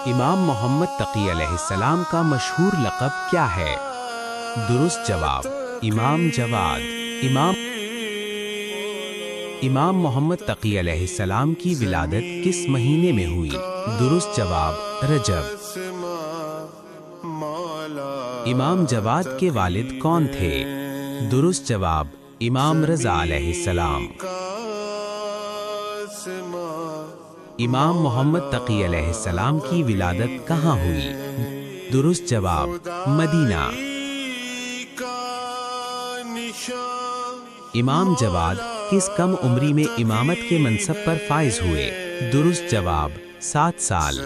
امام محمد تقی علیہ السلام کا مشہور لقب کیا ہے؟ درست جواب امام جواد۔ امام محمد تقی علیہ السلام کی ولادت کس مہینے میں ہوئی؟ درست جواب رجب۔ امام جواد کے والد کون تھے؟ درست جواب امام رضا علیہ السلام۔ امام محمد تقی علیہ السلام کی ولادت کہاں ہوئی؟ درست جواب مدینہ۔ امام جواد کس کم عمری میں امامت کے منصب پر فائز ہوئے؟ درست جواب 7 سال۔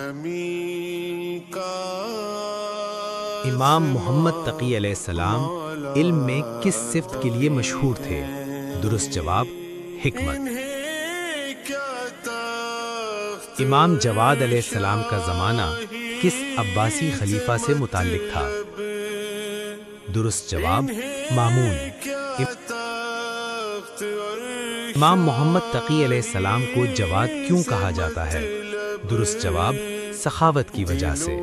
امام محمد تقی علیہ السلام علم میں کس صفت کے لیے مشہور تھے؟ درست جواب حکمت۔ امام جواد علیہ السلام کا زمانہ کس عباسی خلیفہ سے متعلق تھا؟ درست جواب مامون۔ امام محمد تقی علیہ السلام کو جواد کیوں کہا جاتا ہے؟ درست جواب سخاوت کی وجہ سے۔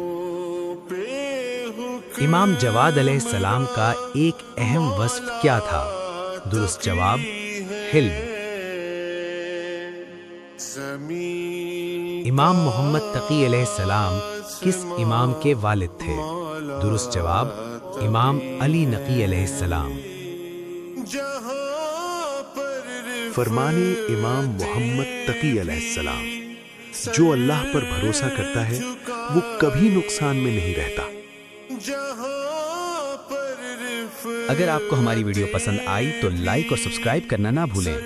امام جواد علیہ السلام کا ایک اہم وصف کیا تھا؟ درست جواب حلم۔ امام محمد تقی علیہ السلام کس امام کے والد تھے؟ درست جواب امام علی نقی علیہ السلام۔ فرمان امام محمد تقی علیہ السلام، جو اللہ پر بھروسہ کرتا ہے وہ کبھی نقصان میں نہیں رہتا۔ اگر آپ کو ہماری ویڈیو پسند آئی تو لائک اور سبسکرائب کرنا نہ بھولیں۔